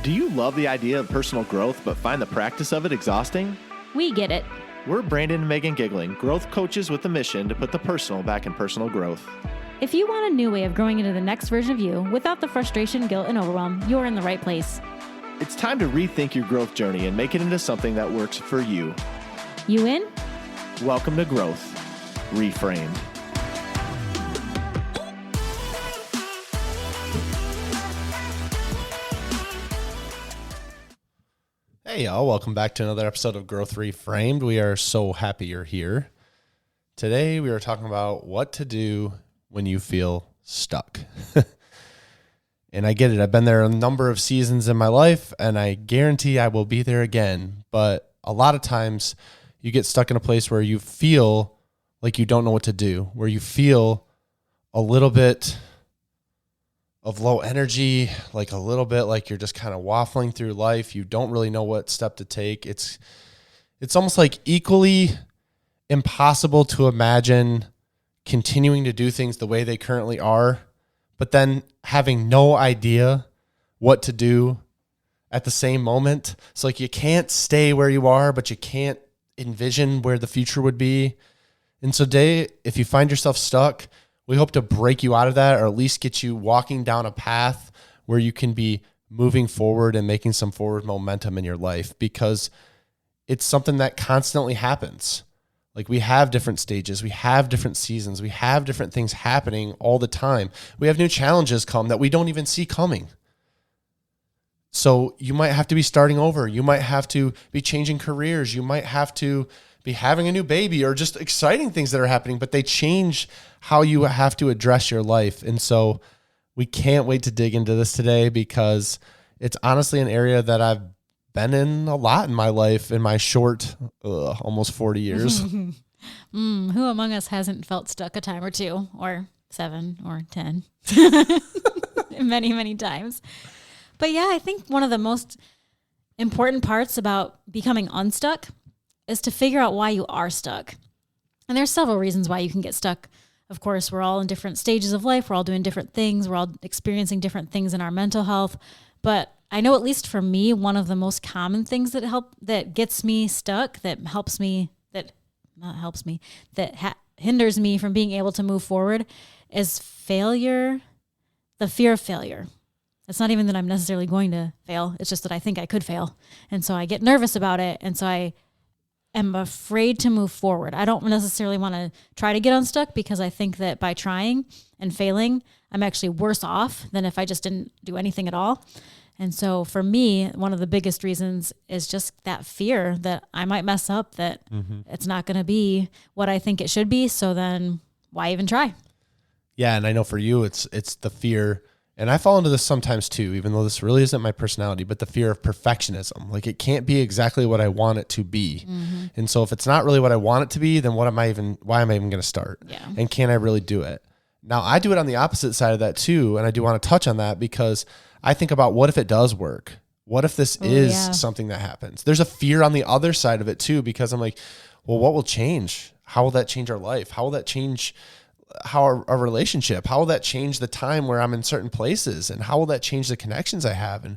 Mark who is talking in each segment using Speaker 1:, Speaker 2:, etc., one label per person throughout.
Speaker 1: Do you love the idea of personal growth but find the practice of it exhausting?
Speaker 2: We get it.
Speaker 1: We're Brandon and Megan Giggling, growth coaches with a mission to put the personal back in personal growth.
Speaker 2: If you want a new way of growing into the next version of you without the frustration, guilt, and overwhelm, you're in the right place.
Speaker 1: It's time to rethink your growth journey and make it into something that works for you.
Speaker 2: You in?
Speaker 1: Welcome to Growth Reframed.
Speaker 3: Hey y'all, welcome back to another episode of Growth Reframed. We are so happy you're here. Today we are talking about what to do when you feel stuck. And I get it. I've been there a number of seasons in my life, and I guarantee I will be there again. But a lot of times you get stuck in a place where you feel like you don't know what to do, where you feel a little bit of low energy, like a little bit like you're just kind of waffling through life. You don't really know what step to take. It's almost like equally impossible to imagine continuing to do things the way they currently are, but then having no idea what to do at the same moment. It's like you can't stay where you are, but you can't envision where the future would be. And so today, if you find yourself stuck, we hope to break you out of that, or at least get you walking down a path where you can be moving forward and making some forward momentum in your life, because it's something that constantly happens. Like, we have different stages, we have different seasons, we have different things happening all the time. We have new challenges come that we don't even see coming. So you might have to be starting over. You might have to be changing careers. You might have to be having a new baby, or just exciting things that are happening, but they change how you have to address your life. And so we can't wait to dig into this today, because it's honestly an area that I've been in a lot in my life, in my short, almost 40 years.
Speaker 2: Who among us hasn't felt stuck a time or two, or 7 or 10? Many, many times. But yeah, I think one of the most important parts about becoming unstuck is to figure out why you are stuck. And there's several reasons why you can get stuck. Of course, we're all in different stages of life. We're all doing different things. We're all experiencing different things in our mental health. But I know, at least for me, one of the most common things that gets me stuck, hinders me from being able to move forward, is failure, the fear of failure. It's not even that I'm necessarily going to fail. It's just that I think I could fail. And so I get nervous about it. And so I am afraid to move forward. I don't necessarily want to try to get unstuck, because I think that by trying and failing, I'm actually worse off than if I just didn't do anything at all. And so for me, one of the biggest reasons is just that fear that I might mess up, that it's not going to be what I think it should be. So then why even try?
Speaker 3: Yeah. And I know for you, it's the fear. And I fall into this sometimes too, even though this really isn't my personality, but the fear of perfectionism. Like, it can't be exactly what I want it to be. And so if it's not really what I want it to be, then why am I even going to start? Yeah. And can I really do it? Now, I do it on the opposite side of that too. And I do want to touch on that, because I think about, what if it does work? What if this is something that happens? There's a fear on the other side of it too, because I'm like, well, what will change? How will that change our life? How will that change our relationship? How will that change the time where I'm in certain places? And how will that change the connections I have? And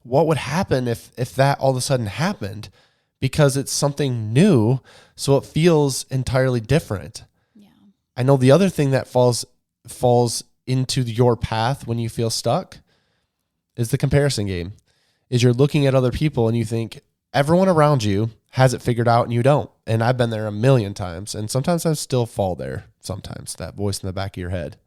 Speaker 3: what would happen if that all of a sudden happened? Because it's something new, so it feels entirely different. Yeah. I know the other thing that falls into your path when you feel stuck is the comparison game. Is you're looking at other people and you think everyone around you has it figured out and you don't. And I've been there a million times, and sometimes I still fall there. Sometimes, that voice in the back of your head.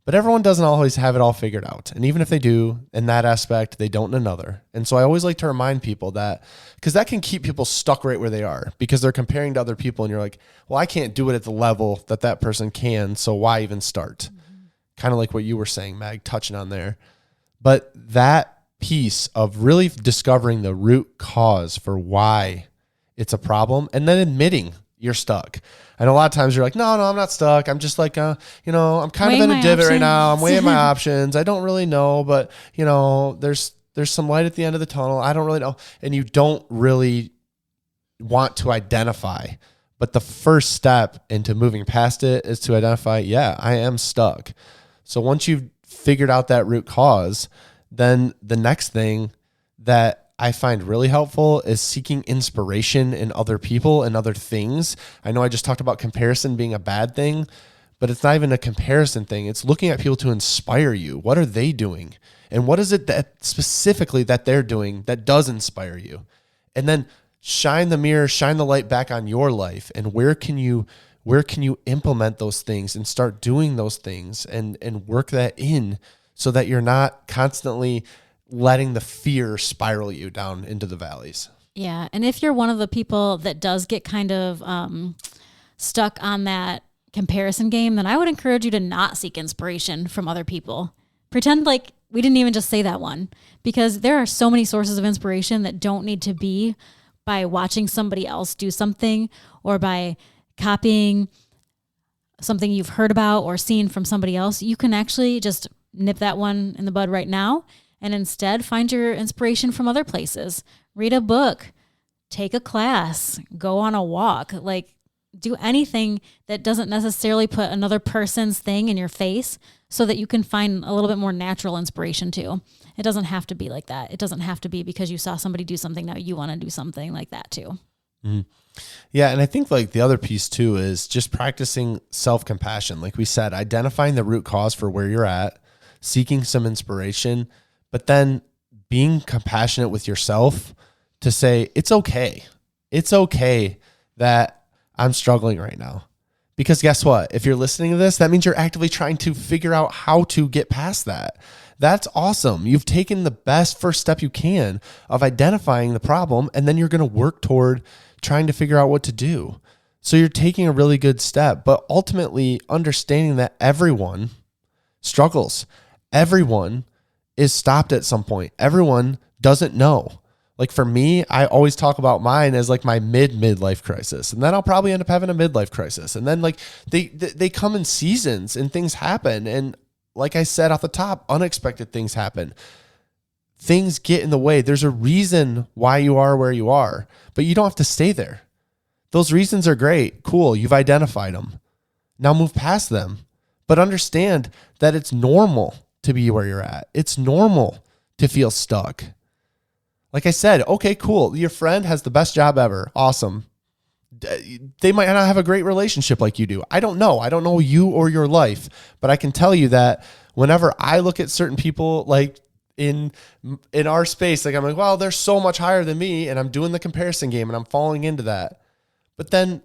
Speaker 3: But everyone doesn't always have it all figured out. And even if they do, in that aspect, they don't in another. And so I always like to remind people that, because that can keep people stuck right where they are, because they're comparing to other people, and you're like, well, I can't do it at the level that person can, so why even start? Kind of like what you were saying, Mag, touching on there. But that piece of really discovering the root cause for why it's a problem, and then admitting you're stuck. And a lot of times you're like, no, I'm not stuck. I'm just like, I'm kind of in a divot right now. I'm weighing my options. I don't really know, but there's some light at the end of the tunnel. I don't really know. And you don't really want to identify. But the first step into moving past it is to identify, I am stuck. So once you've figured out that root cause, then the next thing that I find really helpful is seeking inspiration in other people and other things. I know I just talked about comparison being a bad thing, but it's not even a comparison thing. It's looking at people to inspire you. What are they doing? And what is it that specifically that they're doing that does inspire you? And then shine the light back on your life. And where can you implement those things and start doing those things and work that in so that you're not constantly letting the fear spiral you down into the valleys.
Speaker 2: Yeah. And if you're one of the people that does get kind of stuck on that comparison game, then I would encourage you to not seek inspiration from other people. Pretend like we didn't even just say that one, because there are so many sources of inspiration that don't need to be by watching somebody else do something or by copying something you've heard about or seen from somebody else. You can actually just nip that one in the bud right now and instead find your inspiration from other places. Read a book, take a class, go on a walk, like do anything that doesn't necessarily put another person's thing in your face so that you can find a little bit more natural inspiration too. It doesn't have to be like that. It doesn't have to be because you saw somebody do something, now you want to do something like that too.
Speaker 3: Mm-hmm. Yeah. And I think like the other piece too is just practicing self-compassion. Like we said, identifying the root cause for where you're at, seeking some inspiration, but then being compassionate with yourself to say, it's okay. It's okay that I'm struggling right now. Because guess what? If you're listening to this, that means you're actively trying to figure out how to get past that. That's awesome. You've taken the best first step you can of identifying the problem, and then you're going to work toward trying to figure out what to do. So you're taking a really good step, but ultimately understanding that everyone struggles. Everyone is stopped at some point. Everyone doesn't know. Like for me, I always talk about mine as like my midlife crisis. And then I'll probably end up having a midlife crisis. And then like they come in seasons and things happen. And like I said off the top, unexpected things happen. Things get in the way. There's a reason why you are where you are, but you don't have to stay there. Those reasons are great. Cool. You've identified them. Now move past them, but understand that it's normal to be where you're at. It's normal to feel stuck. Like I said, okay, cool. Your friend has the best job ever. Awesome. They might not have a great relationship like you do. I don't know. I don't know you or your life, but I can tell you that whenever I look at certain people like in our space, like I'm like, well, they're so much higher than me, and I'm doing the comparison game and I'm falling into that. But then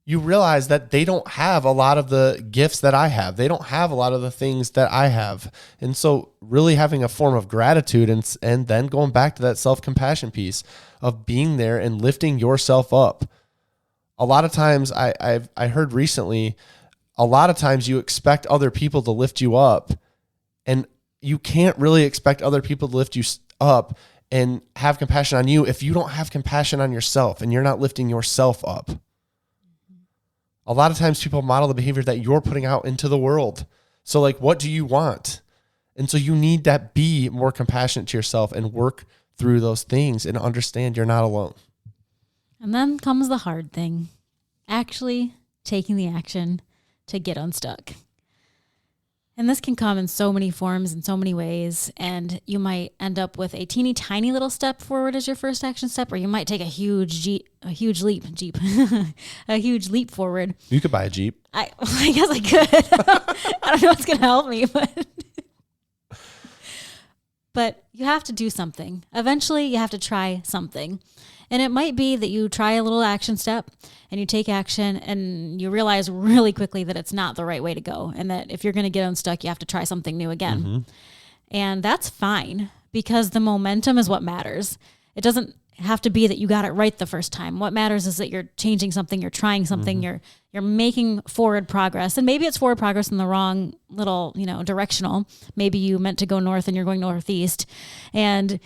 Speaker 3: you realize that they don't have a lot of the gifts that I have. They don't have a lot of the things that I have. And so really having a form of gratitude and then going back to that self-compassion piece of being there and lifting yourself up. A lot of times I heard recently, a lot of times you expect other people to lift you up, and you can't really expect other people to lift you up and have compassion on you if you don't have compassion on yourself and you're not lifting yourself up. A lot of times people model the behavior that you're putting out into the world. So like, what do you want? And so you need to be more compassionate to yourself and work through those things and understand you're not alone.
Speaker 2: And then comes the hard thing, actually taking the action to get unstuck. And this can come in so many forms in so many ways. And you might end up with a teeny tiny little step forward as your first action step, or you might take a huge leap forward.
Speaker 3: You could buy a Jeep.
Speaker 2: I guess I could. I don't know what's going to help me, but you have to do something. Eventually you have to try something. And it might be that you try a little action step and you take action and you realize really quickly that it's not the right way to go. And that if you're going to get unstuck, you have to try something new again. Mm-hmm. And that's fine, because the momentum is what matters. It doesn't have to be that you got it right the first time. What matters is that you're changing something, you're trying something, mm-hmm. you're making forward progress. And maybe it's forward progress in the wrong little, directional. Maybe you meant to go north and you're going northeast. And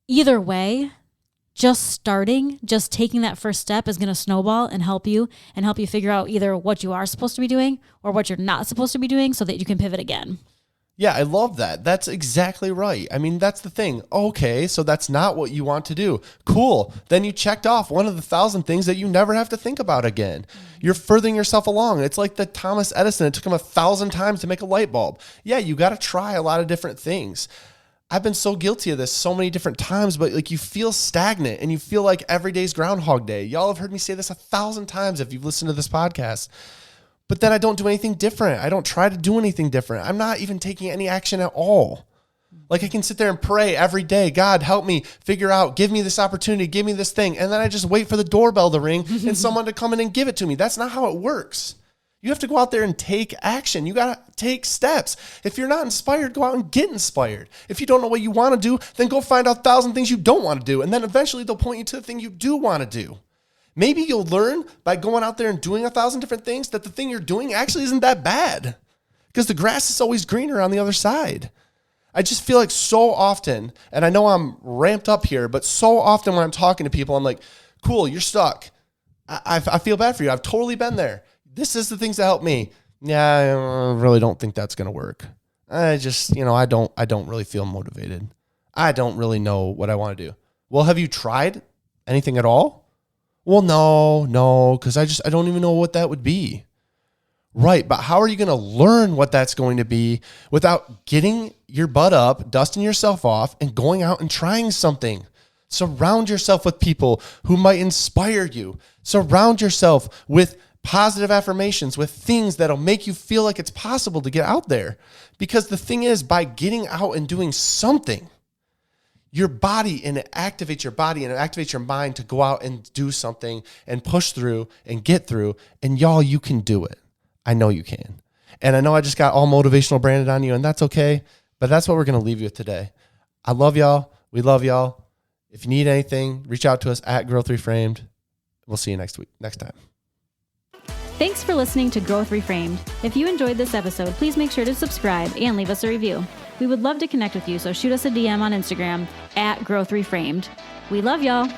Speaker 2: either way, just taking that first step is going to snowball and help you figure out either what you are supposed to be doing or what you're not supposed to be doing so that you can pivot again.
Speaker 3: Yeah, I love that. That's exactly right. I mean, that's the thing. Okay, so that's not what you want to do. Cool. Then you checked off one of the 1,000 things that you never have to think about again. You're furthering yourself along. It's like the Thomas Edison. It took him 1,000 times to make a light bulb. Yeah, you got to try a lot of different things. I've been so guilty of this so many different times, but like you feel stagnant and you feel like every day's Groundhog Day. Y'all have heard me say this 1,000 times if you've listened to this podcast. But then I don't do anything different. I don't try to do anything different. I'm not even taking any action at all. Like I can sit there and pray every day, God, help me figure out, give me this opportunity, give me this thing. And then I just wait for the doorbell to ring and someone to come in and give it to me. That's not how it works. You have to go out there and take action. You got to take steps. If you're not inspired, go out and get inspired. If you don't know what you want to do, then go find out 1,000 things you don't want to do. And then eventually they'll point you to the thing you do want to do. Maybe you'll learn by going out there and doing 1,000 different things that the thing you're doing actually isn't that bad, because the grass is always greener on the other side. I just feel like so often, and I know I'm ramped up here, but so often when I'm talking to people, I'm like, cool, you're stuck. I feel bad for you. I've totally been there. This is the things that help me. Yeah, I really don't think that's going to work. I just, I don't really feel motivated. I don't really know what I want to do. Well, have you tried anything at all? Well, no, because I don't even know what that would be. Right, but how are you going to learn what that's going to be without getting your butt up, dusting yourself off, and going out and trying something? Surround yourself with people who might inspire you. Surround yourself with positive affirmations, with things that'll make you feel like it's possible to get out there. Because the thing is, by getting out and doing something, your body, and it activates your body and it activates your mind to go out and do something and push through and get through. And y'all, you can do it. I know you can. And I know I just got all motivational branded on you, and that's okay. But that's what we're going to leave you with today. I love y'all. We love y'all. If you need anything, reach out to us at Growth Reframed. We'll see you next time.
Speaker 2: Thanks for listening to Growth Reframed. If you enjoyed this episode, please make sure to subscribe and leave us a review. We would love to connect with you, so shoot us a DM on Instagram at Growth Reframed. We love y'all.